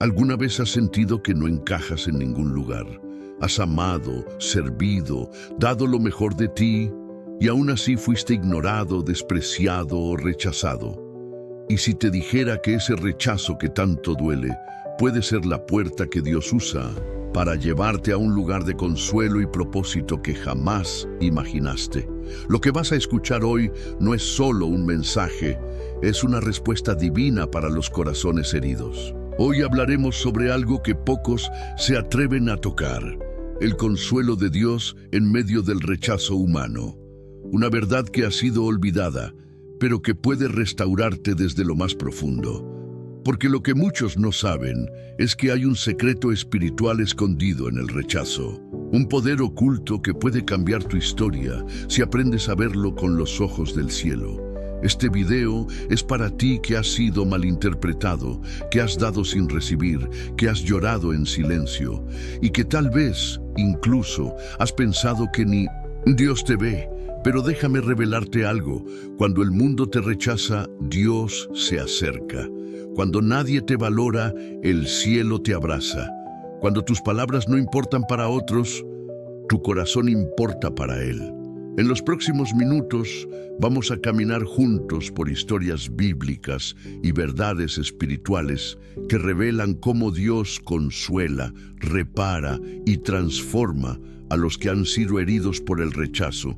¿Alguna vez has sentido que no encajas en ningún lugar? Has amado, servido, dado lo mejor de ti y aún así fuiste ignorado, despreciado o rechazado. Y si te dijera que ese rechazo que tanto duele puede ser la puerta que Dios usa para llevarte a un lugar de consuelo y propósito que jamás imaginaste. Lo que vas a escuchar hoy no es solo un mensaje, es una respuesta divina para los corazones heridos. Hoy hablaremos sobre algo que pocos se atreven a tocar, el consuelo de Dios en medio del rechazo humano. Una verdad que ha sido olvidada, pero que puede restaurarte desde lo más profundo. Porque lo que muchos no saben es que hay un secreto espiritual escondido en el rechazo. Un poder oculto que puede cambiar tu historia si aprendes a verlo con los ojos del cielo. Este video es para ti que has sido malinterpretado, que has dado sin recibir, que has llorado en silencio y que tal vez, incluso, has pensado que ni Dios te ve. Pero déjame revelarte algo. Cuando el mundo te rechaza, Dios se acerca. Cuando nadie te valora, el cielo te abraza. Cuando tus palabras no importan para otros, tu corazón importa para Él. En los próximos minutos vamos a caminar juntos por historias bíblicas y verdades espirituales que revelan cómo Dios consuela, repara y transforma a los que han sido heridos por el rechazo.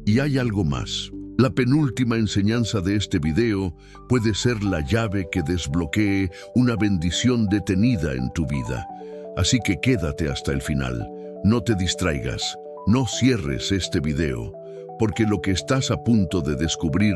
Y hay algo más. La penúltima enseñanza de este video puede ser la llave que desbloquee una bendición detenida en tu vida. Así que quédate hasta el final. No te distraigas. No cierres este video, porque lo que estás a punto de descubrir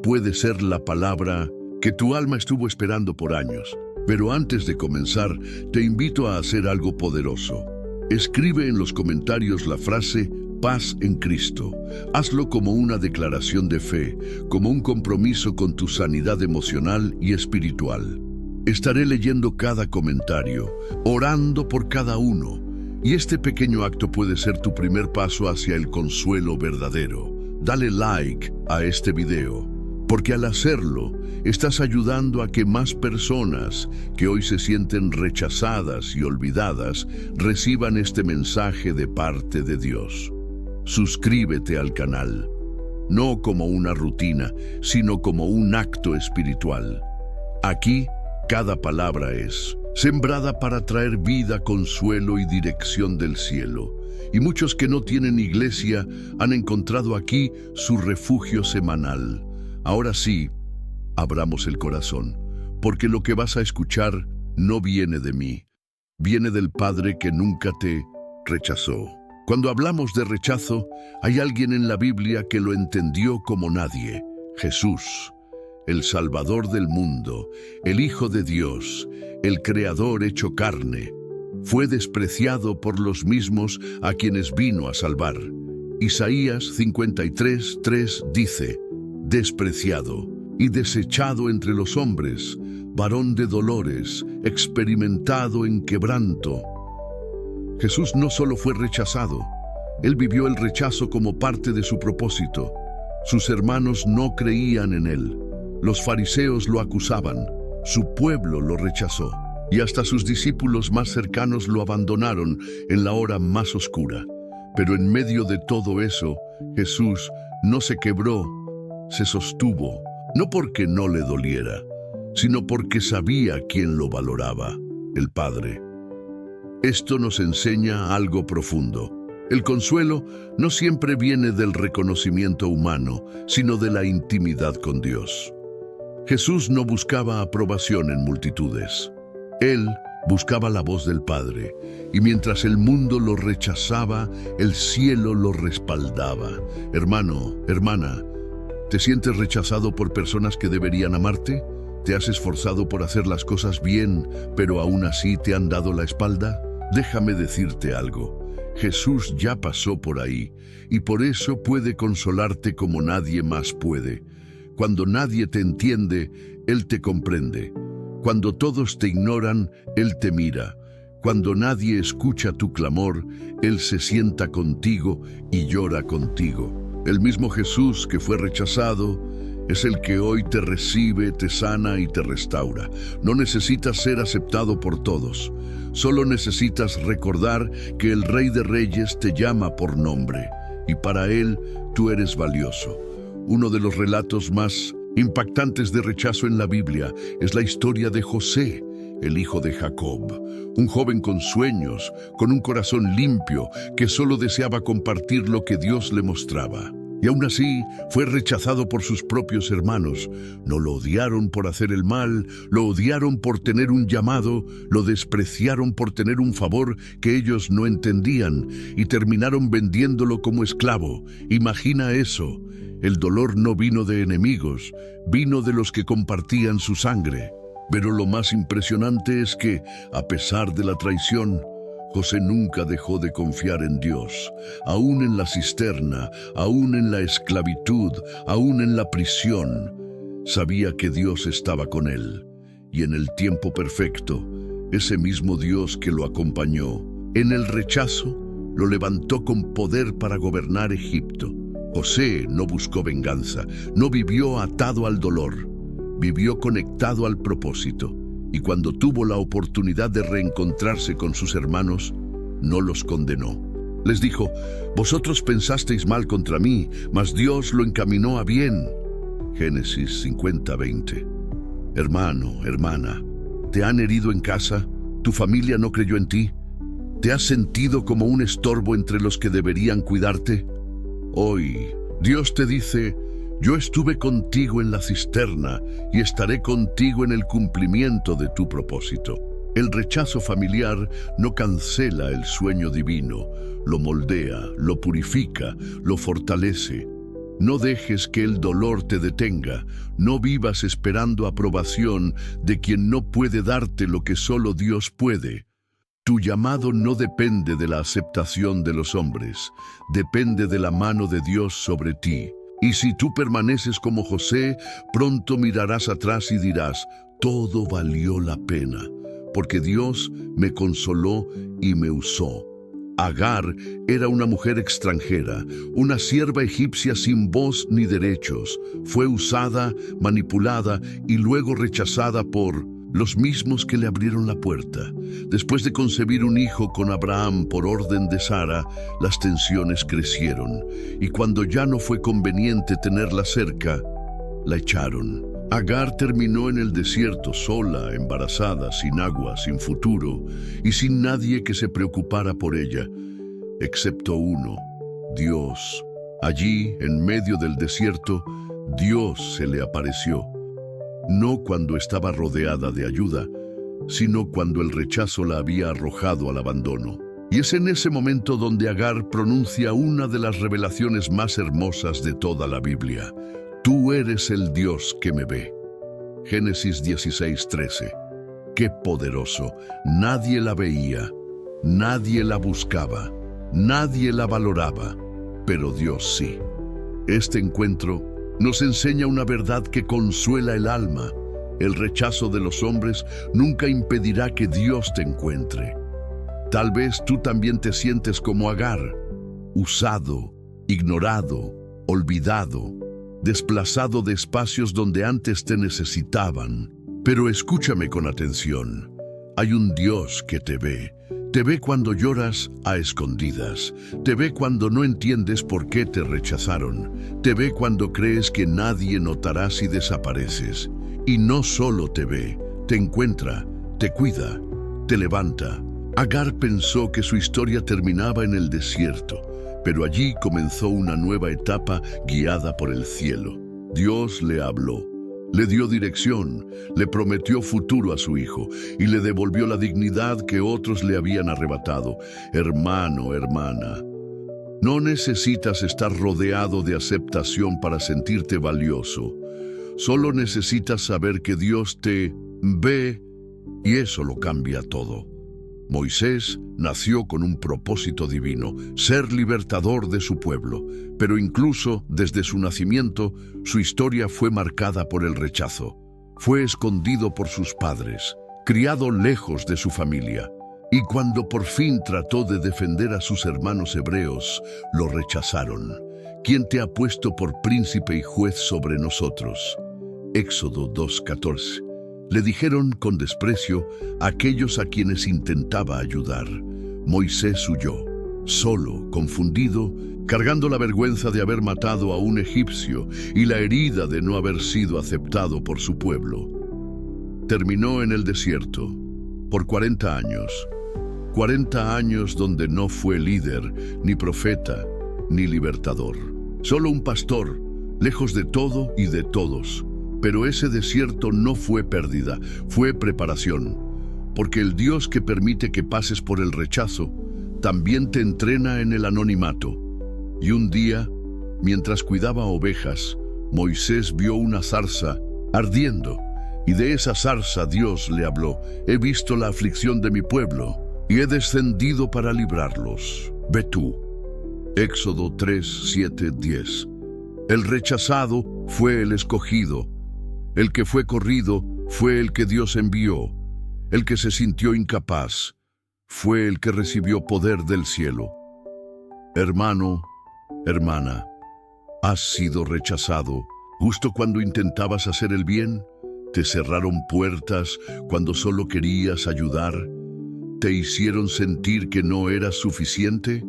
puede ser la palabra que tu alma estuvo esperando por años. Pero antes de comenzar, te invito a hacer algo poderoso. Escribe en los comentarios la frase paz en Cristo. Hazlo como una declaración de fe, como un compromiso con tu sanidad emocional y espiritual. Estaré leyendo cada comentario, orando por cada uno, y este pequeño acto puede ser tu primer paso hacia el consuelo verdadero. Dale like a este video, porque al hacerlo, estás ayudando a que más personas que hoy se sienten rechazadas y olvidadas reciban este mensaje de parte de Dios. Suscríbete al canal, no como una rutina, sino como un acto espiritual. Aquí, cada palabra es sembrada para traer vida, consuelo y dirección del cielo. Y muchos que no tienen iglesia han encontrado aquí su refugio semanal. Ahora sí, abramos el corazón, porque lo que vas a escuchar no viene de mí, viene del Padre que nunca te rechazó. Cuando hablamos de rechazo, hay alguien en la Biblia que lo entendió como nadie: Jesús, el Salvador del mundo, el Hijo de Dios, el Creador hecho carne. Fue despreciado por los mismos a quienes vino a salvar. Isaías 53:3 dice: despreciado y desechado entre los hombres, varón de dolores, experimentado en quebranto. Jesús no solo fue rechazado, Él vivió el rechazo como parte de su propósito. Sus hermanos no creían en Él. Los fariseos lo acusaban, su pueblo lo rechazó, y hasta sus discípulos más cercanos lo abandonaron en la hora más oscura. Pero en medio de todo eso, Jesús no se quebró, se sostuvo, no porque no le doliera, sino porque sabía quién lo valoraba: el Padre. Esto nos enseña algo profundo. El consuelo no siempre viene del reconocimiento humano, sino de la intimidad con Dios. Jesús no buscaba aprobación en multitudes. Él buscaba la voz del Padre, y mientras el mundo lo rechazaba, el cielo lo respaldaba. Hermano, hermana, ¿te sientes rechazado por personas que deberían amarte? ¿Te has esforzado por hacer las cosas bien, pero aún así te han dado la espalda? Déjame decirte algo. Jesús ya pasó por ahí, y por eso puede consolarte como nadie más puede. Cuando nadie te entiende, Él te comprende. Cuando todos te ignoran, Él te mira. Cuando nadie escucha tu clamor, Él se sienta contigo y llora contigo. El mismo Jesús que fue rechazado Es el que hoy te recibe, te sana y te restaura. No necesitas ser aceptado por todos. Solo necesitas recordar que el Rey de Reyes te llama por nombre y para Él tú eres valioso. Uno de los relatos más impactantes de rechazo en la Biblia es la historia de José, el hijo de Jacob, un joven con sueños, con un corazón limpio, que solo deseaba compartir lo que Dios le mostraba. Y aún así fue rechazado por sus propios hermanos. No lo odiaron por hacer el mal, lo odiaron por tener un llamado, lo despreciaron por tener un favor que ellos no entendían y terminaron vendiéndolo como esclavo. Imagina eso. El dolor no vino de enemigos, vino de los que compartían su sangre. Pero lo más impresionante es que, a pesar de la traición, José nunca dejó de confiar en Dios. Aún en la cisterna, aún en la esclavitud, aún en la prisión, sabía que Dios estaba con él. Y en el tiempo perfecto, ese mismo Dios que lo acompañó en el rechazo, lo levantó con poder para gobernar Egipto. José no buscó venganza, no vivió atado al dolor, vivió conectado al propósito. Y cuando tuvo la oportunidad de reencontrarse con sus hermanos, no los condenó. Les dijo: vosotros pensasteis mal contra mí, mas Dios lo encaminó a bien. Génesis 50:20. Hermano, hermana, ¿te han herido en casa? ¿Tu familia no creyó en ti? ¿Te has sentido como un estorbo entre los que deberían cuidarte? Hoy, Dios te dice: yo estuve contigo en la cisterna y estaré contigo en el cumplimiento de tu propósito. El rechazo familiar no cancela el sueño divino, lo moldea, lo purifica, lo fortalece. No dejes que el dolor te detenga, no vivas esperando aprobación de quien no puede darte lo que solo Dios puede. Tu llamado no depende de la aceptación de los hombres, depende de la mano de Dios sobre ti. Y si tú permaneces como José, pronto mirarás atrás y dirás: todo valió la pena, porque Dios me consoló y me usó. Agar era una mujer extranjera, una sierva egipcia sin voz ni derechos. Fue usada, manipulada y luego rechazada por los mismos que le abrieron la puerta. Después de concebir un hijo con Abraham por orden de Sara, las tensiones crecieron, y cuando ya no fue conveniente tenerla cerca, la echaron. Agar terminó en el desierto sola, embarazada, sin agua, sin futuro, y sin nadie que se preocupara por ella, excepto uno: Dios. Allí, en medio del desierto, Dios se le apareció. No cuando estaba rodeada de ayuda, sino cuando el rechazo la había arrojado al abandono. Y es en ese momento donde Agar pronuncia una de las revelaciones más hermosas de toda la Biblia: tú eres el Dios que me ve. Génesis 16:13. ¡Qué poderoso! Nadie la veía, nadie la buscaba, nadie la valoraba, pero Dios sí. Este encuentro nos enseña una verdad que consuela el alma. El rechazo de los hombres nunca impedirá que Dios te encuentre. Tal vez tú también te sientes como Agar, usado, ignorado, olvidado, desplazado de espacios donde antes te necesitaban. Pero escúchame con atención. Hay un Dios que te ve. Te ve cuando lloras a escondidas. Te ve cuando no entiendes por qué te rechazaron. Te ve cuando crees que nadie notará si desapareces. Y no solo te ve, te encuentra, te cuida, te levanta. Agar pensó que su historia terminaba en el desierto, pero allí comenzó una nueva etapa guiada por el cielo. Dios le habló. Le dio dirección, le prometió futuro a su hijo y le devolvió la dignidad que otros le habían arrebatado. Hermano, hermana, no necesitas estar rodeado de aceptación para sentirte valioso. Solo necesitas saber que Dios te ve y eso lo cambia todo. Moisés nació con un propósito divino: ser libertador de su pueblo, pero incluso desde su nacimiento, su historia fue marcada por el rechazo. Fue escondido por sus padres, criado lejos de su familia, y cuando por fin trató de defender a sus hermanos hebreos, lo rechazaron. ¿quién te ha puesto por príncipe y juez sobre nosotros? Éxodo 2:14. Le dijeron con desprecio a aquellos a quienes intentaba ayudar. Moisés huyó, solo, confundido, cargando la vergüenza de haber matado a un egipcio y la herida de no haber sido aceptado por su pueblo. Terminó en el desierto por 40 años. 40 años donde no fue líder, ni profeta, ni libertador. Solo un pastor, lejos de todo y de todos. Pero ese desierto no fue pérdida, fue preparación. Porque el Dios que permite que pases por el rechazo, también te entrena en el anonimato. Y un día, mientras cuidaba ovejas, Moisés vio una zarza ardiendo. Y de esa zarza Dios le habló: he visto la aflicción de mi pueblo, y he descendido para librarlos. Ve tú. Éxodo 3:7-10. El rechazado fue el escogido. El que fue corrido fue el que Dios envió. El que se sintió incapaz fue el que recibió poder del cielo. Hermano, hermana, has sido rechazado justo cuando intentabas hacer el bien. Te cerraron puertas cuando solo querías ayudar. ¿Te hicieron sentir que no eras suficiente?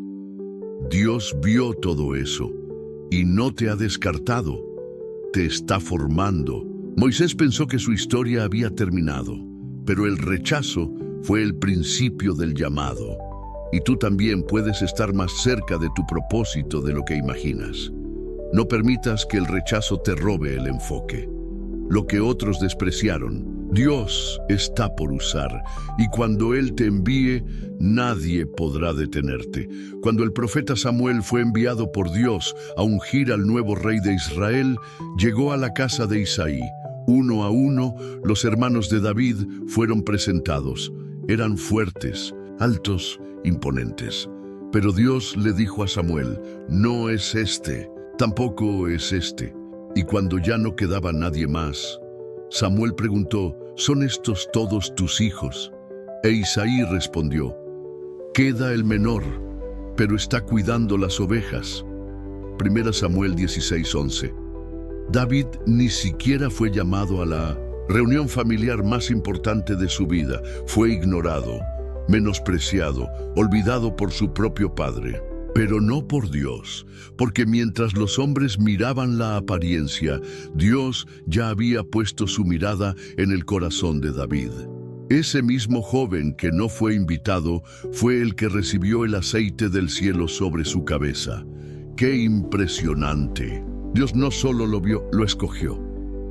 Dios vio todo eso y no te ha descartado. Te está formando. Moisés pensó que su historia había terminado, pero el rechazo fue el principio del llamado. Y tú también puedes estar más cerca de tu propósito de lo que imaginas. No permitas que el rechazo te robe el enfoque. Lo que otros despreciaron, Dios está por usar, y cuando Él te envíe, nadie podrá detenerte. Cuando el profeta Samuel fue enviado por Dios a ungir al nuevo rey de Israel, llegó a la casa de Isaí. Uno a uno, los hermanos de David fueron presentados. Eran fuertes, altos, imponentes. Pero Dios le dijo a Samuel: no es este, tampoco es este. Y cuando ya no quedaba nadie más, Samuel preguntó: ¿son estos todos tus hijos? E Isaí respondió: queda el menor, pero está cuidando las ovejas. 1 Samuel 16:11. David ni siquiera fue llamado a la reunión familiar más importante de su vida. Fue ignorado, menospreciado, olvidado por su propio padre. Pero no por Dios, porque mientras los hombres miraban la apariencia, Dios ya había puesto su mirada en el corazón de David. Ese mismo joven que no fue invitado fue el que recibió el aceite del cielo sobre su cabeza. ¡Qué impresionante! Dios no solo lo vio, lo escogió,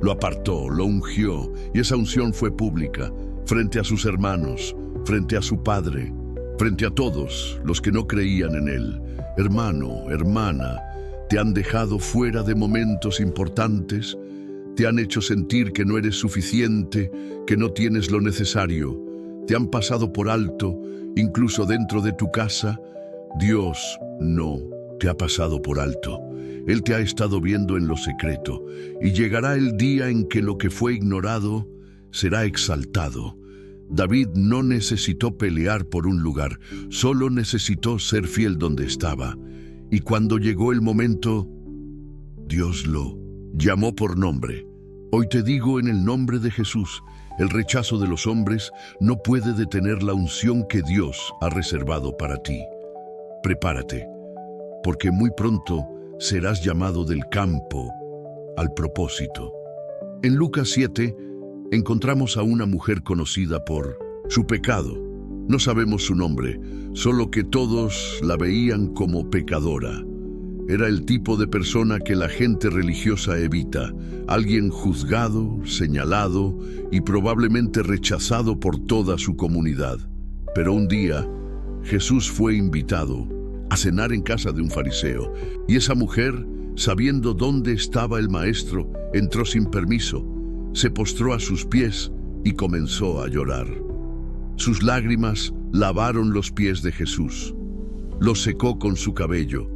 lo apartó, lo ungió, y esa unción fue pública, frente a sus hermanos, frente a su padre, frente a todos los que no creían en él. Hermano, hermana, ¿te han dejado fuera de momentos importantes? ¿Te han hecho sentir que no eres suficiente, que no tienes lo necesario? ¿Te han pasado por alto, incluso dentro de tu casa? Dios no te ha pasado por alto. Él te ha estado viendo en lo secreto, y llegará el día en que lo que fue ignorado será exaltado. David no necesitó pelear por un lugar, solo necesitó ser fiel donde estaba. Y cuando llegó el momento, Dios lo llamó por nombre. Hoy te digo en el nombre de Jesús, el rechazo de los hombres no puede detener la unción que Dios ha reservado para ti. Prepárate, porque muy pronto serás llamado del campo al propósito. En Lucas 7, encontramos a una mujer conocida por su pecado. No sabemos su nombre, solo que todos la veían como pecadora. Era el tipo de persona que la gente religiosa evita, alguien juzgado, señalado y probablemente rechazado por toda su comunidad. Pero un día, Jesús fue invitado a cenar en casa de un fariseo, y esa mujer, sabiendo dónde estaba el maestro, entró sin permiso, se postró a sus pies y comenzó a llorar. Sus lágrimas lavaron los pies de Jesús, los secó con su cabello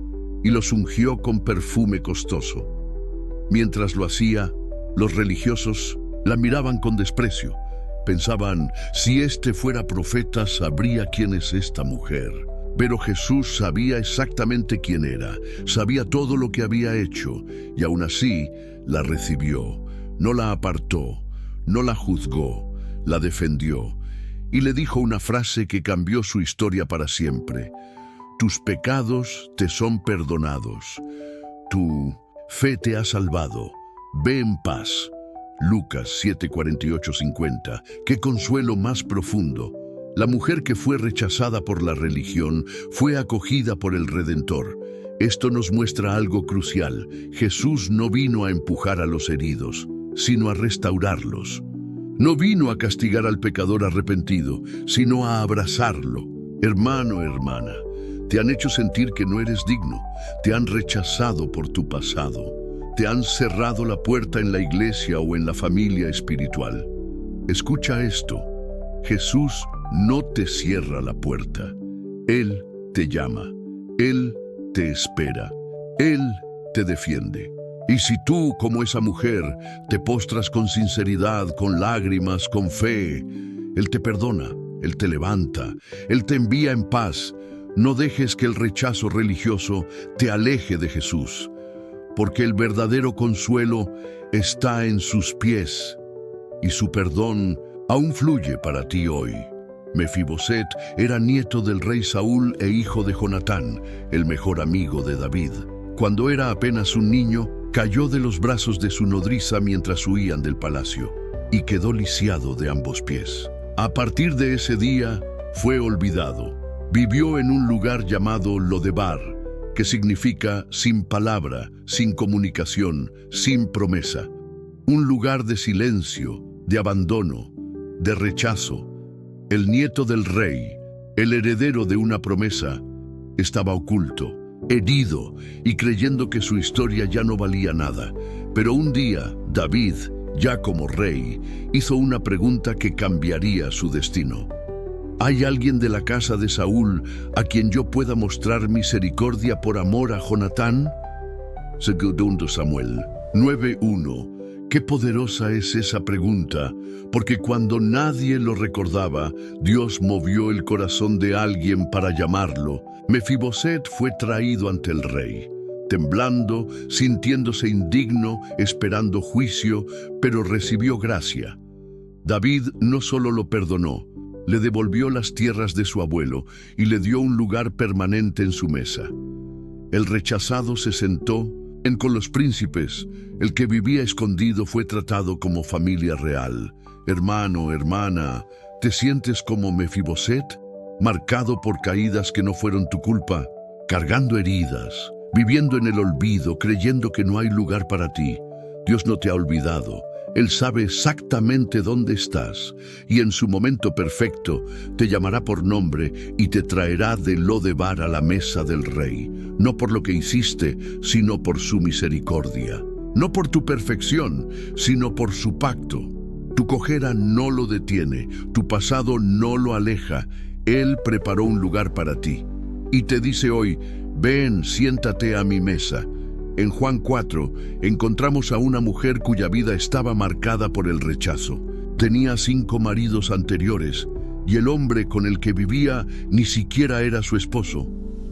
y los ungió con perfume costoso. Mientras lo hacía, los religiosos la miraban con desprecio. Pensaban: si este fuera profeta, sabría quién es esta mujer. Pero Jesús sabía exactamente quién era, sabía todo lo que había hecho, y aún así la recibió, no la apartó, no la juzgó, la defendió, y le dijo una frase que cambió su historia para siempre: tus pecados te son perdonados, tu fe te ha salvado, ve en paz. Lucas 7:48-50. Qué consuelo más profundo. La mujer que fue rechazada por la religión fue acogida por el Redentor. Esto nos muestra algo crucial. Jesús no vino a empujar a los heridos, sino a restaurarlos. No vino a castigar al pecador arrepentido, sino a abrazarlo. Hermano, hermana, te han hecho sentir que no eres digno, te han rechazado por tu pasado, te han cerrado la puerta en la iglesia o en la familia espiritual. Escucha esto: Jesús no te cierra la puerta. Él te llama, Él te espera, Él te defiende. Y si tú, como esa mujer, te postras con sinceridad, con lágrimas, con fe, Él te perdona, Él te levanta, Él te envía en paz. No dejes que el rechazo religioso te aleje de Jesús, porque el verdadero consuelo está en sus pies y su perdón aún fluye para ti hoy. Mefiboset era nieto del rey Saúl e hijo de Jonatán, el mejor amigo de David. Cuando era apenas un niño, cayó de los brazos de su nodriza mientras huían del palacio y quedó lisiado de ambos pies. A partir de ese día fue olvidado. Vivió en un lugar llamado Lodebar, que significa sin palabra, sin comunicación, sin promesa. Un lugar de silencio, de abandono, de rechazo. El nieto del rey, el heredero de una promesa, estaba oculto, herido y creyendo que su historia ya no valía nada. Pero un día, David, ya como rey, hizo una pregunta que cambiaría su destino. ¿Hay alguien de la casa de Saúl a quien yo pueda mostrar misericordia por amor a Jonatán? Segundo Samuel 9:1. Qué poderosa es esa pregunta, porque cuando nadie lo recordaba, Dios movió el corazón de alguien para llamarlo. Mefiboset fue traído ante el rey, temblando, sintiéndose indigno, esperando juicio, pero recibió gracia. David no solo lo perdonó, le devolvió las tierras de su abuelo y le dio un lugar permanente en su mesa. El rechazado se sentó con los príncipes. El que vivía escondido fue tratado como familia real. Hermano, hermana, ¿te sientes como Mefiboset? Marcado por caídas que no fueron tu culpa, cargando heridas, viviendo en el olvido, creyendo que no hay lugar para ti. Dios no te ha olvidado. Él sabe exactamente dónde estás y en su momento perfecto te llamará por nombre y te traerá de Lodebar a la mesa del rey, no por lo que hiciste, sino por su misericordia. No por tu perfección, sino por su pacto. Tu cojera no lo detiene, tu pasado no lo aleja. Él preparó un lugar para ti y te dice hoy: ven, siéntate a mi mesa. En Juan 4 encontramos a una mujer cuya vida estaba marcada por el rechazo. Tenía 5 maridos anteriores y el hombre con el que vivía ni siquiera era su esposo.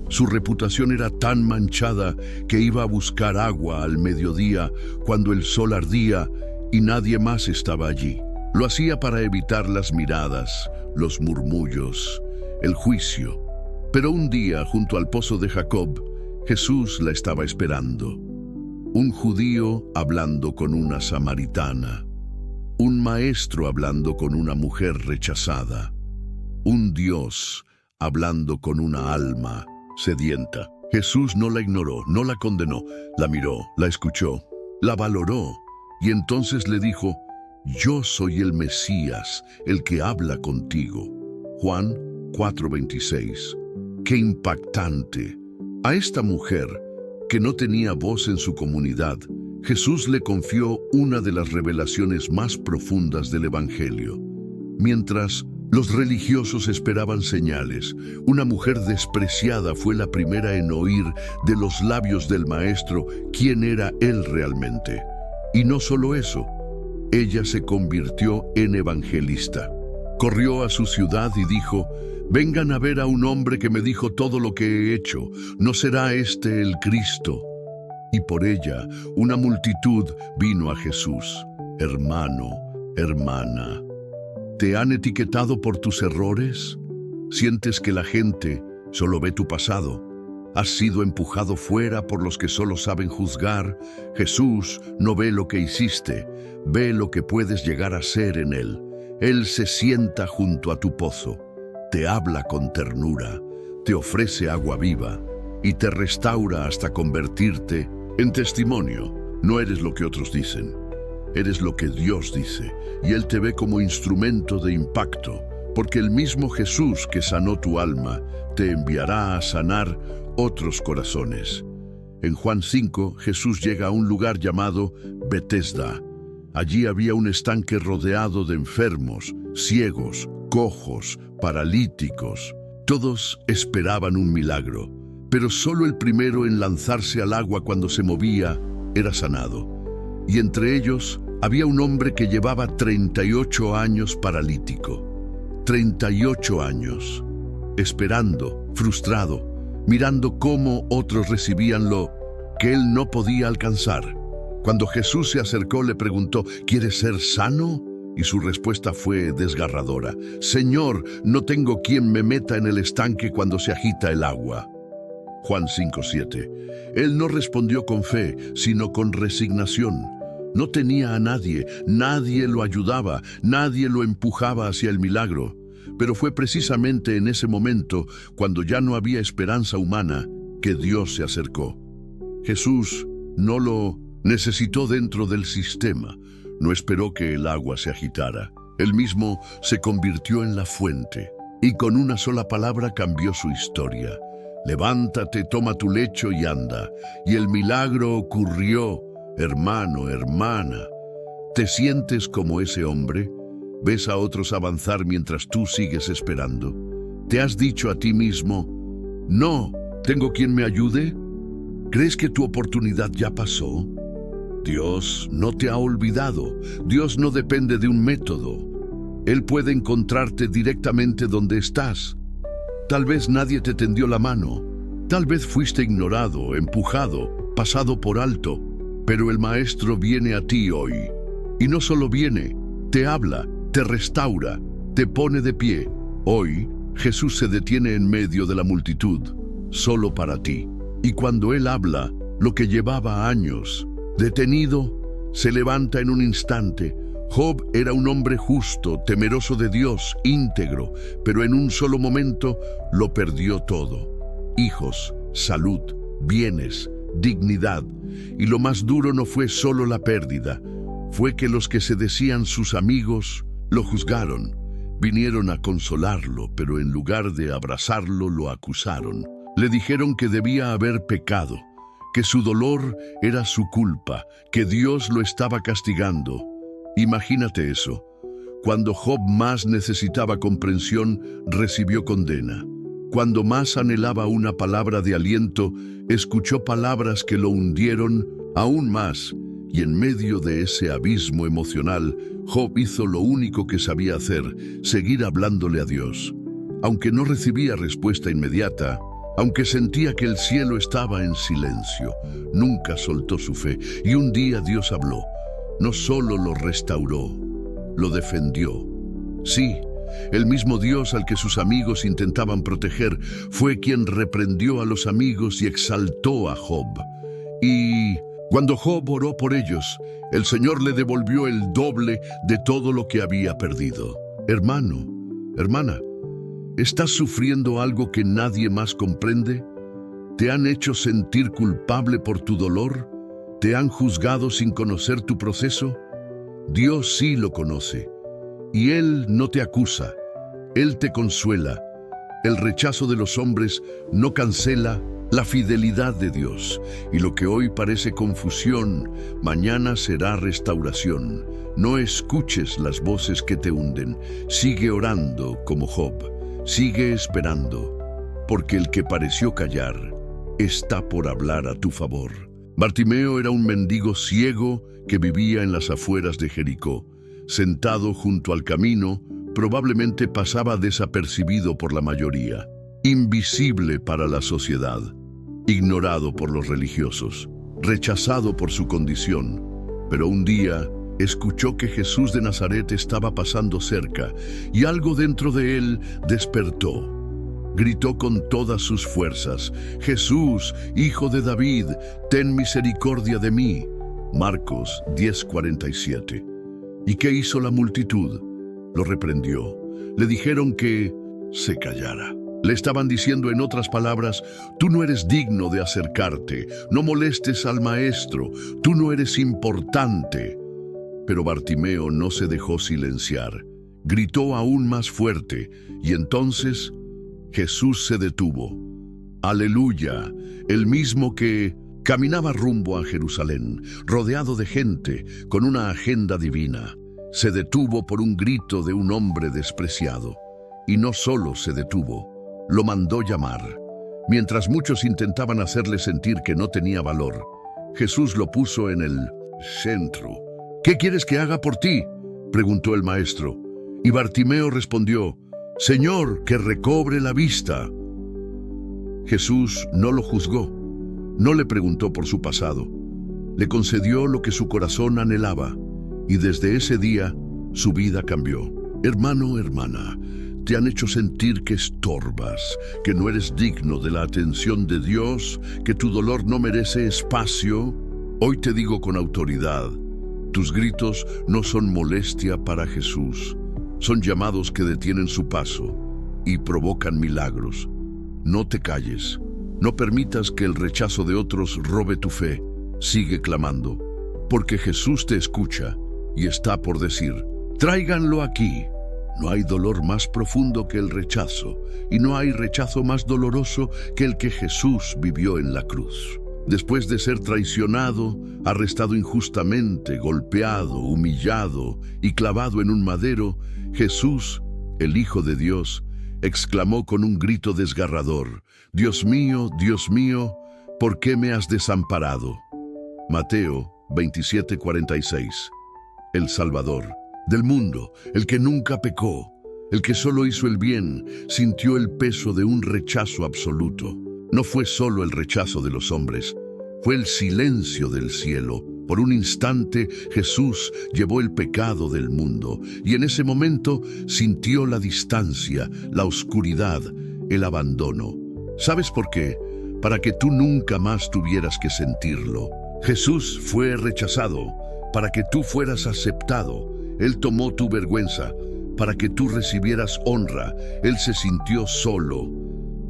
Su reputación era tan manchada que iba a buscar agua al mediodía cuando el sol ardía y nadie más estaba allí. Lo hacía para evitar las miradas, los murmullos, el juicio. Pero un día, junto al pozo de Jacob, Jesús la estaba esperando. Un judío hablando con una samaritana. Un maestro hablando con una mujer rechazada. Un Dios hablando con una alma sedienta. Jesús no la ignoró, no la condenó, la miró, la escuchó, la valoró y entonces le dijo: yo soy el Mesías, el que habla contigo. Juan 4:26. ¡Qué impactante! A esta mujer, que no tenía voz en su comunidad, Jesús le confió una de las revelaciones más profundas del Evangelio. Mientras los religiosos esperaban señales, una mujer despreciada fue la primera en oír de los labios del Maestro quién era Él realmente. Y no solo eso, ella se convirtió en evangelista. Corrió a su ciudad y dijo: Vengan a ver a un hombre que me dijo todo lo que he hecho. ¿No será este el Cristo? Y por ella, una multitud vino a Jesús. Hermano, hermana, ¿te han etiquetado por tus errores? ¿Sientes que la gente solo ve tu pasado? ¿Has sido empujado fuera por los que solo saben juzgar? Jesús no ve lo que hiciste, ve lo que puedes llegar a ser en Él. Él se sienta junto a tu pozo, te habla con ternura, te ofrece agua viva y te restaura hasta convertirte en testimonio. No eres lo que otros dicen, eres lo que Dios dice, y Él te ve como instrumento de impacto, porque el mismo Jesús que sanó tu alma te enviará a sanar otros corazones. En Juan 5, Jesús llega a un lugar llamado Betesda. Allí había un estanque rodeado de enfermos, ciegos, cojos, paralíticos. Todos esperaban un milagro, pero solo el primero en lanzarse al agua cuando se movía era sanado. Y entre ellos había un hombre que llevaba 38 años paralítico. 38 años, esperando, frustrado, mirando cómo otros recibían lo que él no podía alcanzar. Cuando Jesús se acercó, le preguntó, ¿quieres ser sano? Y su respuesta fue desgarradora. Señor, no tengo quien me meta en el estanque cuando se agita el agua. Juan 5:7. Él no respondió con fe, sino con resignación. No tenía a nadie, nadie lo ayudaba, nadie lo empujaba hacia el milagro. Pero fue precisamente en ese momento, cuando ya no había esperanza humana, que Dios se acercó. Jesús no lo necesitó dentro del sistema, no esperó que el agua se agitara. Él mismo se convirtió en la fuente y con una sola palabra cambió su historia. Levántate, toma tu lecho y anda. Y el milagro ocurrió. Hermano, hermana, ¿te sientes como ese hombre? ¿Ves a otros avanzar mientras tú sigues esperando? ¿Te has dicho a ti mismo, no, tengo quien me ayude? ¿Crees que tu oportunidad ya pasó? Dios no te ha olvidado. Dios no depende de un método. Él puede encontrarte directamente donde estás. Tal vez nadie te tendió la mano. Tal vez fuiste ignorado, empujado, pasado por alto. Pero el Maestro viene a ti hoy. Y no solo viene, te habla, te restaura, te pone de pie. Hoy, Jesús se detiene en medio de la multitud, solo para ti. Y cuando Él habla, lo que llevaba años detenido, se levanta en un instante. Job era un hombre justo, temeroso de Dios, íntegro, pero en un solo momento lo perdió todo. Hijos, salud, bienes, dignidad. Y lo más duro no fue solo la pérdida, fue que los que se decían sus amigos lo juzgaron. Vinieron a consolarlo, pero en lugar de abrazarlo, lo acusaron. Le dijeron que debía haber pecado, que su dolor era su culpa, que Dios lo estaba castigando. Imagínate eso. Cuando Job más necesitaba comprensión, recibió condena. Cuando más anhelaba una palabra de aliento, escuchó palabras que lo hundieron aún más. Y en medio de ese abismo emocional, Job hizo lo único que sabía hacer, seguir hablándole a Dios. Aunque no recibía respuesta inmediata, aunque sentía que el cielo estaba en silencio, nunca soltó su fe. Y un día Dios habló. No solo lo restauró, lo defendió. Sí, el mismo Dios al que sus amigos intentaban proteger fue quien reprendió a los amigos y exaltó a Job. Y cuando Job oró por ellos, el Señor le devolvió el doble de todo lo que había perdido. Hermano, hermana, ¿estás sufriendo algo que nadie más comprende? ¿Te han hecho sentir culpable por tu dolor? ¿Te han juzgado sin conocer tu proceso? Dios sí lo conoce. Y Él no te acusa, Él te consuela. El rechazo de los hombres no cancela la fidelidad de Dios. Y lo que hoy parece confusión, mañana será restauración. No escuches las voces que te hunden. Sigue orando como Job. Sigue esperando, porque el que pareció callar está por hablar a tu favor. Bartimeo era un mendigo ciego que vivía en las afueras de Jericó. Sentado junto al camino, probablemente pasaba desapercibido por la mayoría, invisible para la sociedad, ignorado por los religiosos, rechazado por su condición. Pero un día escuchó que Jesús de Nazaret estaba pasando cerca y algo dentro de él despertó. Gritó con todas sus fuerzas: «Jesús, hijo de David, ten misericordia de mí». Marcos 10:47. ¿Y qué hizo la multitud? Lo reprendió. Le dijeron que se callara. Le estaban diciendo, en otras palabras: tú no eres digno de acercarte, no molestes al maestro, tú no eres importante. Pero Bartimeo no se dejó silenciar. Gritó aún más fuerte, y entonces Jesús se detuvo. ¡Aleluya! El mismo que caminaba rumbo a Jerusalén, rodeado de gente, con una agenda divina, se detuvo por un grito de un hombre despreciado. Y no solo se detuvo, lo mandó llamar. Mientras muchos intentaban hacerle sentir que no tenía valor, Jesús lo puso en el centro. «¿Qué quieres que haga por ti?», preguntó el maestro. Y Bartimeo respondió: «Señor, que recobre la vista». Jesús no lo juzgó, no le preguntó por su pasado. Le concedió lo que su corazón anhelaba, y desde ese día su vida cambió. Hermano, hermana, ¿te han hecho sentir que estorbas, que no eres digno de la atención de Dios, que tu dolor no merece espacio? Hoy te digo con autoridad: tus gritos no son molestia para Jesús. Son llamados que detienen su paso y provocan milagros. No te calles. No permitas que el rechazo de otros robe tu fe. Sigue clamando, porque Jesús te escucha y está por decir: «Tráiganlo aquí». No hay dolor más profundo que el rechazo, y no hay rechazo más doloroso que el que Jesús vivió en la cruz. Después de ser traicionado, arrestado injustamente, golpeado, humillado y clavado en un madero, Jesús, el Hijo de Dios, exclamó con un grito desgarrador: Dios mío, ¿por qué me has desamparado?». Mateo 27:46. El Salvador del mundo, el que nunca pecó, el que solo hizo el bien, sintió el peso de un rechazo absoluto. No fue solo el rechazo de los hombres, fue el silencio del cielo. Por un instante Jesús llevó el pecado del mundo, y en ese momento sintió la distancia, la oscuridad, el abandono. ¿Sabes por qué? Para que tú nunca más tuvieras que sentirlo. Jesús fue rechazado para que tú fueras aceptado. Él tomó tu vergüenza para que tú recibieras honra. Él se sintió solo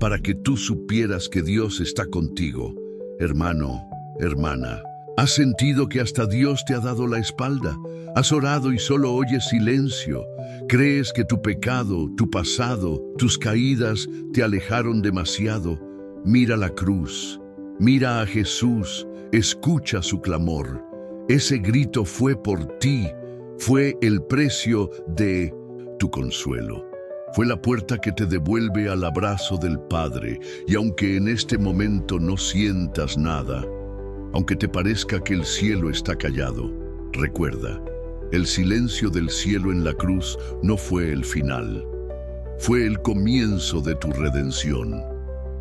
para que tú supieras que Dios está contigo. Hermano, hermana, ¿has sentido que hasta Dios te ha dado la espalda? ¿Has orado y solo oyes silencio? ¿Crees que tu pecado, tu pasado, tus caídas te alejaron demasiado? Mira la cruz, mira a Jesús, escucha su clamor. Ese grito fue por ti, fue el precio de tu consuelo. Fue la puerta que te devuelve al abrazo del Padre, y aunque en este momento no sientas nada, aunque te parezca que el cielo está callado, recuerda, el silencio del cielo en la cruz no fue el final, fue el comienzo de tu redención.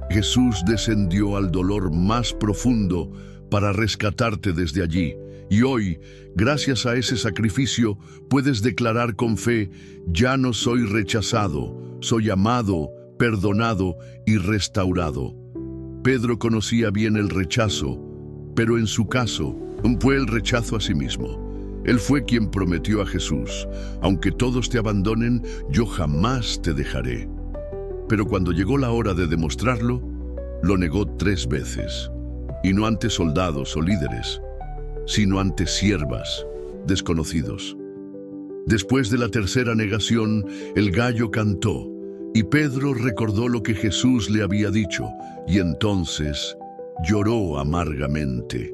Jesús descendió al dolor más profundo para rescatarte desde allí, y hoy, gracias a ese sacrificio, puedes declarar con fe: ya no soy rechazado, soy amado, perdonado y restaurado. Pedro conocía bien el rechazo, pero en su caso fue el rechazo a sí mismo. Él fue quien prometió a Jesús: aunque todos te abandonen, yo jamás te dejaré. Pero cuando llegó la hora de demostrarlo, lo negó 3 veces, y no ante soldados o líderes, sino ante siervas, desconocidos. Después de la tercera negación, el gallo cantó, y Pedro recordó lo que Jesús le había dicho, y entonces lloró amargamente.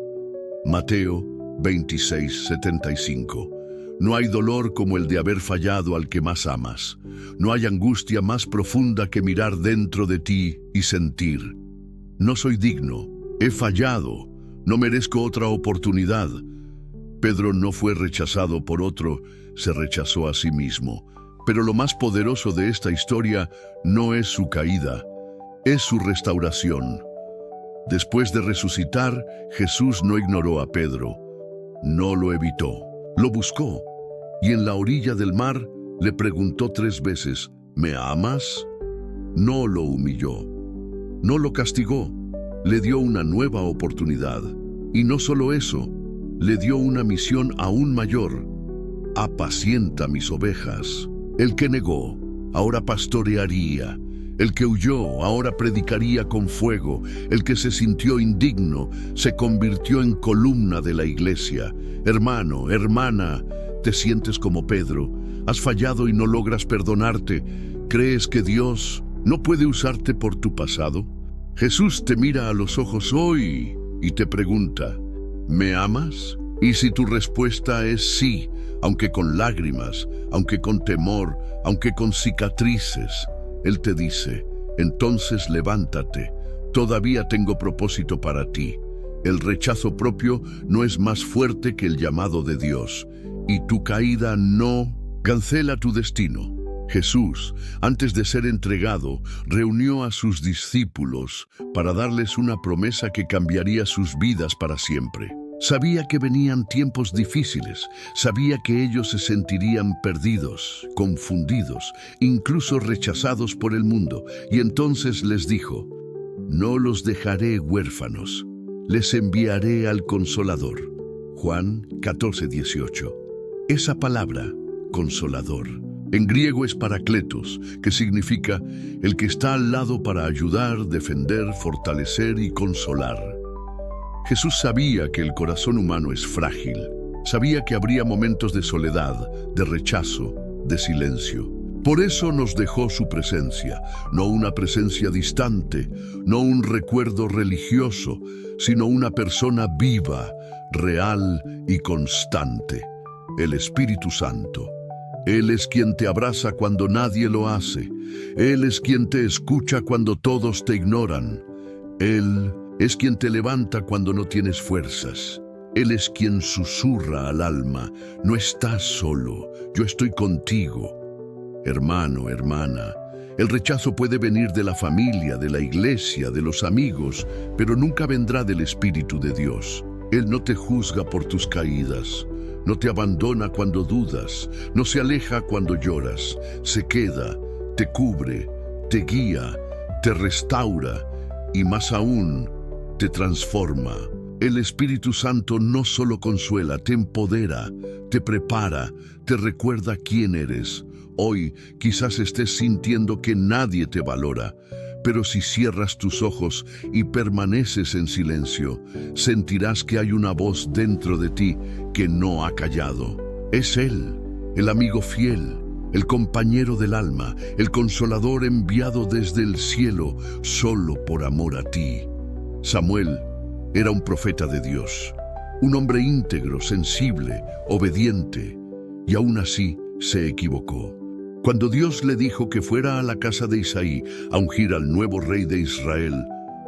Mateo 26:75. No hay dolor como el de haber fallado al que más amas. No hay angustia más profunda que mirar dentro de ti y sentir: no soy digno, he fallado, no merezco otra oportunidad. Pedro no fue rechazado por otro, se rechazó a sí mismo. Pero lo más poderoso de esta historia no es su caída, es su restauración. Después de resucitar, Jesús no ignoró a Pedro, no lo evitó, lo buscó, y en la orilla del mar le preguntó 3 veces, ¿me amas? No lo humilló, no lo castigó, le dio una nueva oportunidad. Y no solo eso, le dio una misión aún mayor: apacienta mis ovejas. El que negó, ahora pastorearía. El que huyó, ahora predicaría con fuego. El que se sintió indigno, se convirtió en columna de la iglesia. Hermano, hermana, te sientes como Pedro. Has fallado y no logras perdonarte. ¿Crees que Dios no puede usarte por tu pasado? Jesús te mira a los ojos hoy y te pregunta, ¿me amas? Y si tu respuesta es sí, aunque con lágrimas, aunque con temor, aunque con cicatrices, Él te dice, entonces levántate, todavía tengo propósito para ti. El rechazo propio no es más fuerte que el llamado de Dios, y tu caída no cancela tu destino. Jesús, antes de ser entregado, reunió a sus discípulos para darles una promesa que cambiaría sus vidas para siempre. Sabía que venían tiempos difíciles, sabía que ellos se sentirían perdidos, confundidos, incluso rechazados por el mundo, y entonces les dijo, no los dejaré huérfanos, les enviaré al Consolador. Juan 14:18. Esa palabra, Consolador, en griego es Parakletos, que significa el que está al lado para ayudar, defender, fortalecer y consolar. Jesús sabía que el corazón humano es frágil, sabía que habría momentos de soledad, de rechazo, de silencio. Por eso nos dejó su presencia, no una presencia distante, no un recuerdo religioso, sino una persona viva, real y constante, el Espíritu Santo. Él es quien te abraza cuando nadie lo hace. Él es quien te escucha cuando todos te ignoran. Él es quien te levanta cuando no tienes fuerzas. Él es quien susurra al alma, no estás solo, yo estoy contigo. Hermano, hermana, el rechazo puede venir de la familia, de la iglesia, de los amigos, pero nunca vendrá del Espíritu de Dios. Él no te juzga por tus caídas. No te abandona cuando dudas, no se aleja cuando lloras, se queda, te cubre, te guía, te restaura y más aún, te transforma. El Espíritu Santo no solo consuela, te empodera, te prepara, te recuerda quién eres. Hoy quizás estés sintiendo que nadie te valora, pero si cierras tus ojos y permaneces en silencio, sentirás que hay una voz dentro de ti que no ha callado. Es Él, el amigo fiel, el compañero del alma, el consolador enviado desde el cielo solo por amor a ti. Samuel era un profeta de Dios, un hombre íntegro, sensible, obediente, y aún así se equivocó. Cuando Dios le dijo que fuera a la casa de Isaí a ungir al nuevo rey de Israel,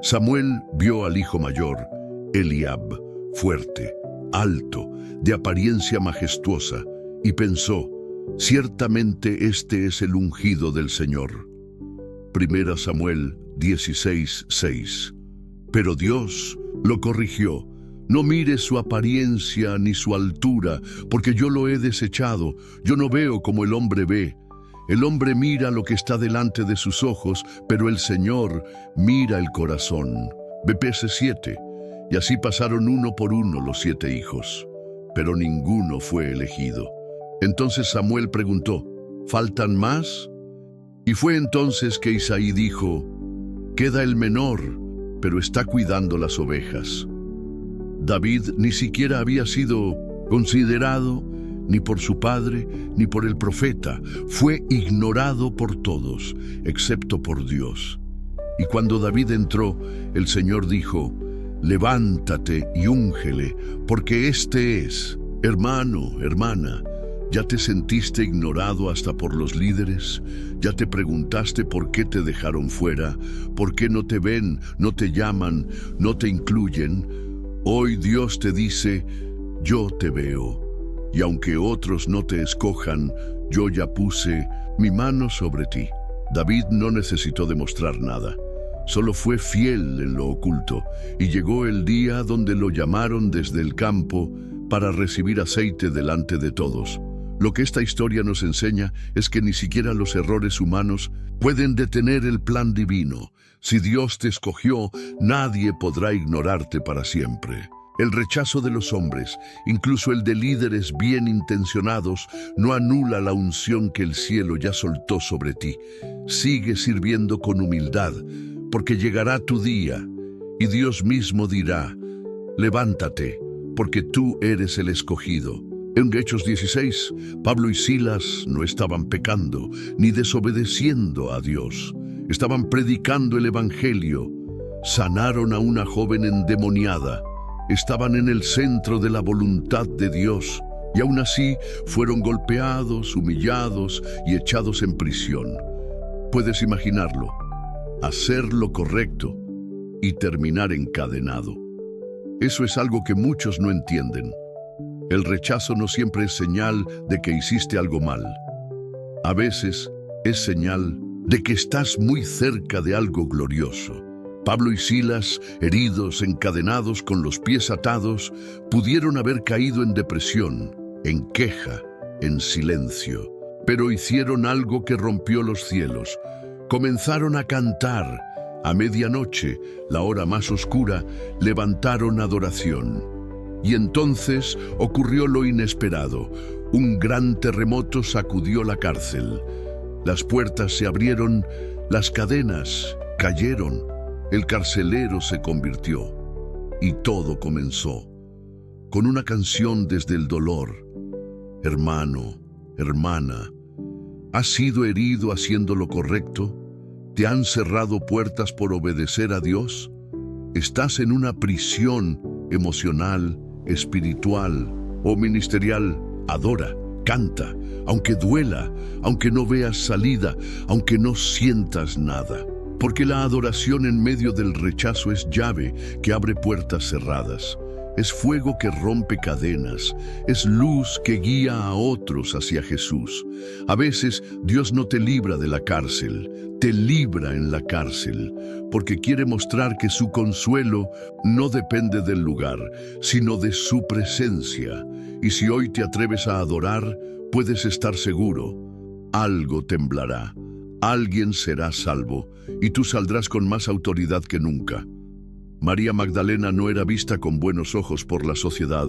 Samuel vio al hijo mayor, Eliab, fuerte, alto, de apariencia majestuosa, y pensó, ciertamente este es el ungido del Señor. 1 Samuel 16:6. Pero Dios lo corrigió. No mires su apariencia ni su altura, porque yo lo he desechado. Yo no veo como el hombre ve. El hombre mira lo que está delante de sus ojos, pero el Señor mira el corazón. BPS 7. Y así pasaron uno por uno los 7 hijos, pero ninguno fue elegido. Entonces Samuel preguntó, ¿faltan más? Y fue entonces que Isaí dijo, queda el menor, pero está cuidando las ovejas. David ni siquiera había sido considerado ni por su padre, ni por el profeta. Fue ignorado por todos, excepto por Dios. Y cuando David entró, el Señor dijo, levántate y úngele, porque este es. Hermano, hermana, ¿ya te sentiste ignorado hasta por los líderes? ¿Ya te preguntaste por qué te dejaron fuera? ¿Por qué no te ven, no te llaman, no te incluyen? Hoy Dios te dice, yo te veo. Y aunque otros no te escojan, yo ya puse mi mano sobre ti. David no necesitó demostrar nada. Solo fue fiel en lo oculto, y llegó el día donde lo llamaron desde el campo para recibir aceite delante de todos. Lo que esta historia nos enseña es que ni siquiera los errores humanos pueden detener el plan divino. Si Dios te escogió, nadie podrá ignorarte para siempre. El rechazo de los hombres, incluso el de líderes bien intencionados, no anula la unción que el cielo ya soltó sobre ti. Sigue sirviendo con humildad, porque llegará tu día, y Dios mismo dirá: levántate, porque tú eres el escogido. En Hechos 16, Pablo y Silas no estaban pecando ni desobedeciendo a Dios. Estaban predicando el Evangelio. Sanaron a una joven endemoniada. Estaban en el centro de la voluntad de Dios. Y aún así fueron golpeados, humillados y echados en prisión. Puedes imaginarlo. Hacer lo correcto y terminar encadenado. Eso es algo que muchos no entienden. El rechazo no siempre es señal de que hiciste algo mal. A veces es señal de que estás muy cerca de algo glorioso. Pablo y Silas, heridos, encadenados, con los pies atados, pudieron haber caído en depresión, en queja, en silencio. Pero hicieron algo que rompió los cielos. Comenzaron a cantar. A medianoche, la hora más oscura, levantaron adoración. Y entonces ocurrió lo inesperado. Un gran terremoto sacudió la cárcel. Las puertas se abrieron, las cadenas cayeron, el carcelero se convirtió. Y todo comenzó con una canción desde el dolor. Hermano, hermana, ¿has sido herido haciendo lo correcto? ¿Te han cerrado puertas por obedecer a Dios? ¿Estás en una prisión emocional, espiritual o ministerial? Adora, canta, aunque duela, aunque no veas salida, aunque no sientas nada. Porque la adoración en medio del rechazo es llave que abre puertas cerradas. Es fuego que rompe cadenas, es luz que guía a otros hacia Jesús. A veces Dios no te libra de la cárcel, te libra en la cárcel, porque quiere mostrar que su consuelo no depende del lugar, sino de su presencia. Y si hoy te atreves a adorar, puedes estar seguro, algo temblará, alguien será salvo, y tú saldrás con más autoridad que nunca. María Magdalena no era vista con buenos ojos por la sociedad.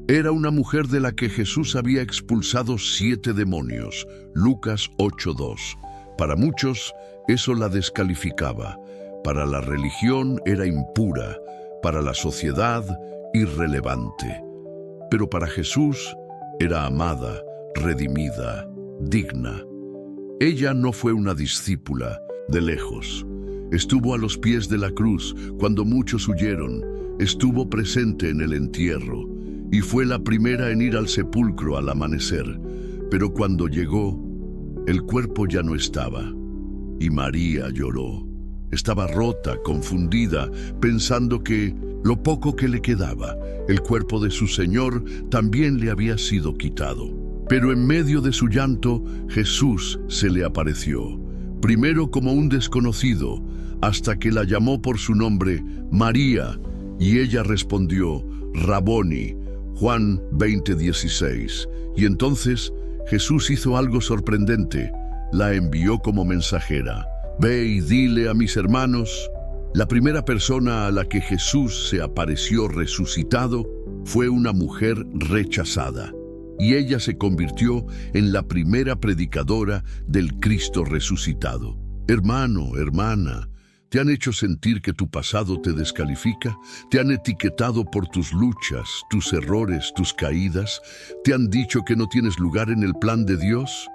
Era una mujer de la que Jesús había expulsado 7 demonios. Lucas 8:2. Para muchos, eso la descalificaba. Para la religión era impura. Para la sociedad, irrelevante. Pero para Jesús era amada, redimida, digna. Ella no fue una discípula, de lejos. Estuvo a los pies de la cruz cuando muchos huyeron. Estuvo presente en el entierro y fue la primera en ir al sepulcro al amanecer. Pero cuando llegó, el cuerpo ya no estaba. Y María lloró. Estaba rota, confundida, pensando que lo poco que le quedaba, el cuerpo de su Señor, también le había sido quitado. Pero en medio de su llanto, Jesús se le apareció. Primero como un desconocido, hasta que la llamó por su nombre, María, y ella respondió, Raboni, Juan 20:16. Y entonces Jesús hizo algo sorprendente, la envió como mensajera. Ve y dile a mis hermanos. La primera persona a la que Jesús se apareció resucitado fue una mujer rechazada. Y ella se convirtió en la primera predicadora del Cristo resucitado. Hermano, hermana, ¿te han hecho sentir que tu pasado te descalifica? ¿Te han etiquetado por tus luchas, tus errores, tus caídas? ¿Te han dicho que no tienes lugar en el plan de Dios?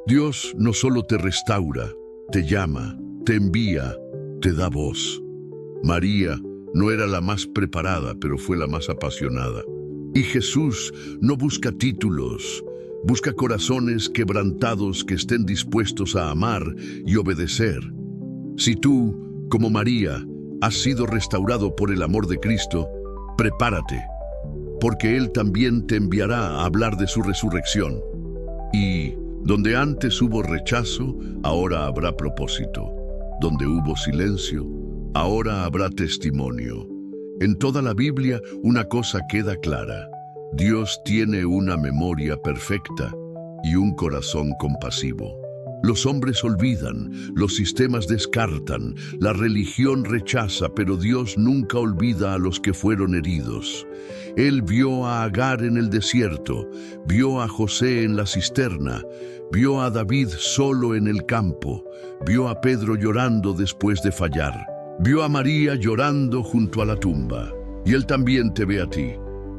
Dios no solo te restaura, te llama, te envía, te da voz. María no era la más preparada, pero fue la más apasionada. Y Jesús no busca títulos, busca corazones quebrantados que estén dispuestos a amar y obedecer. Si tú, como María, has sido restaurado por el amor de Cristo, prepárate, porque Él también te enviará a hablar de su resurrección. Y Donde antes hubo rechazo, ahora habrá propósito. Donde hubo silencio, ahora habrá testimonio. En toda la Biblia una cosa queda clara: Dios tiene una memoria perfecta y un corazón compasivo. Los hombres olvidan, los sistemas descartan, la religión rechaza, pero Dios nunca olvida a los que fueron heridos. Él vio a Agar en el desierto, vio a José en la cisterna, vio a David solo en el campo, vio a Pedro llorando después de fallar, vio a María llorando junto a la tumba. Y Él también te ve a ti.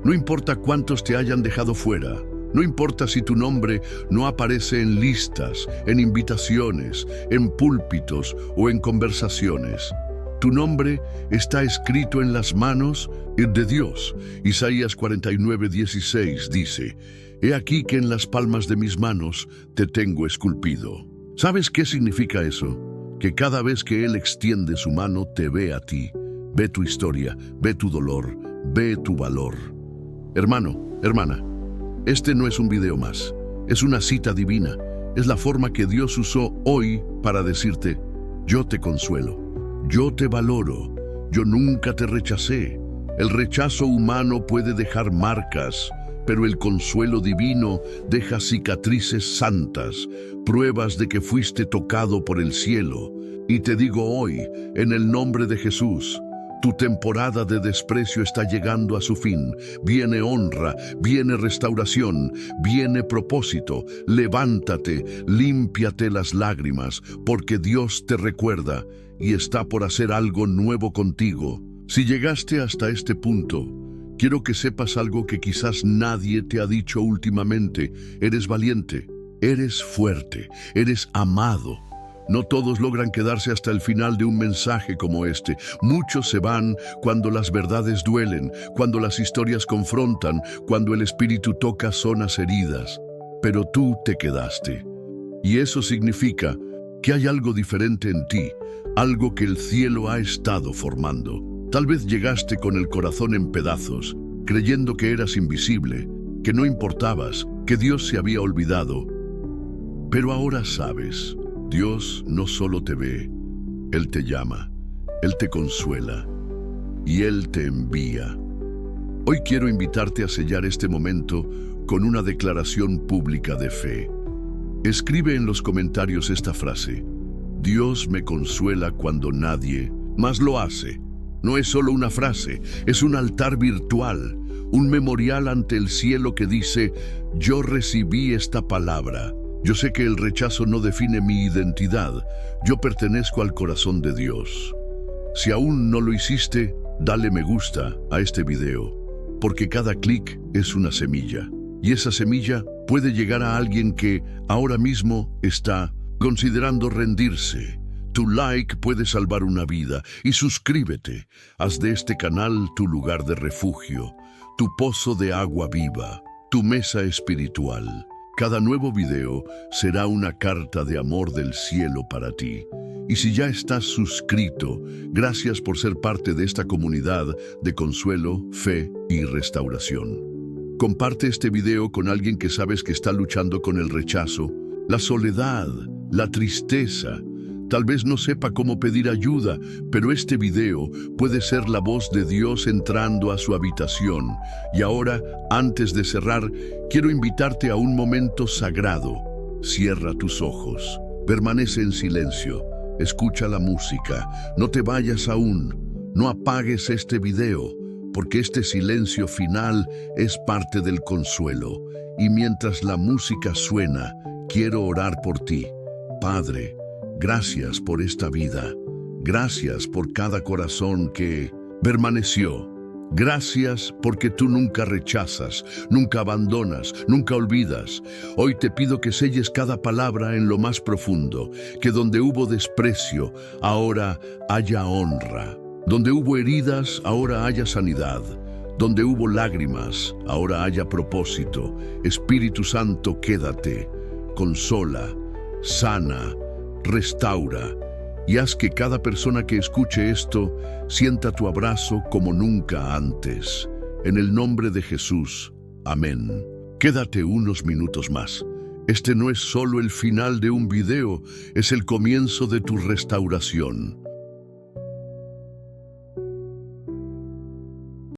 No importa cuántos te hayan dejado fuera. No importa si tu nombre no aparece en listas, en invitaciones, en púlpitos o en conversaciones. Tu nombre está escrito en las manos de Dios. Isaías 49:16 dice: «He aquí que en las palmas de mis manos te tengo esculpido». ¿Sabes qué significa eso? Que cada vez que Él extiende su mano te ve a ti, ve tu historia, ve tu dolor, ve tu valor. Hermano, hermana, este no es un video más, es una cita divina, es la forma que Dios usó hoy para decirte: yo te consuelo, yo te valoro, yo nunca te rechacé. El rechazo humano puede dejar marcas, pero el consuelo divino deja cicatrices santas, pruebas de que fuiste tocado por el cielo. Y te digo hoy, en el nombre de Jesús, tu temporada de desprecio está llegando a su fin. Viene honra, viene restauración, viene propósito. Levántate, límpiate las lágrimas, porque Dios te recuerda y está por hacer algo nuevo contigo. Si llegaste hasta este punto, quiero que sepas algo que quizás nadie te ha dicho últimamente. Eres valiente, eres fuerte, eres amado. No todos logran quedarse hasta el final de un mensaje como este. Muchos se van cuando las verdades duelen, cuando las historias confrontan, cuando el espíritu toca zonas heridas. Pero tú te quedaste. Y eso significa que hay algo diferente en ti, algo que el cielo ha estado formando. Tal vez llegaste con el corazón en pedazos, creyendo que eras invisible, que no importabas, que Dios se había olvidado. Pero ahora sabes, Dios no solo te ve, Él te llama, Él te consuela y Él te envía. Hoy quiero invitarte a sellar este momento con una declaración pública de fe. Escribe en los comentarios esta frase: Dios me consuela cuando nadie más lo hace. No es solo una frase, es un altar virtual, un memorial ante el cielo que dice: yo recibí esta palabra. Yo sé que el rechazo no define mi identidad. Yo pertenezco al corazón de Dios. Si aún no lo hiciste, dale me gusta a este video, porque cada clic es una semilla. Y esa semilla puede llegar a alguien que ahora mismo está considerando rendirse. Tu like puede salvar una vida. Y suscríbete. Haz de este canal tu lugar de refugio, tu pozo de agua viva, tu mesa espiritual. Cada nuevo video será una carta de amor del cielo para ti. Y si ya estás suscrito, gracias por ser parte de esta comunidad de consuelo, fe y restauración. Comparte este video con alguien que sabes que está luchando con el rechazo, la soledad, la tristeza. Tal vez no sepa cómo pedir ayuda, pero este video puede ser la voz de Dios entrando a su habitación. Y ahora, antes de cerrar, quiero invitarte a un momento sagrado. Cierra tus ojos, permanece en silencio, escucha la música, no te vayas aún, no apagues este video, porque este silencio final es parte del consuelo. Y mientras la música suena, quiero orar por ti. Padre, gracias por esta vida. Gracias por cada corazón que permaneció. Gracias porque tú nunca rechazas, nunca abandonas, nunca olvidas. Hoy te pido que selles cada palabra en lo más profundo, que donde hubo desprecio, ahora haya honra. Donde hubo heridas, ahora haya sanidad. Donde hubo lágrimas, ahora haya propósito. Espíritu Santo, quédate, consola, sana, restaura, y haz que cada persona que escuche esto sienta tu abrazo como nunca antes. En el nombre de Jesús. Amén. Quédate unos minutos más. Este no es solo el final de un video, es el comienzo de tu restauración.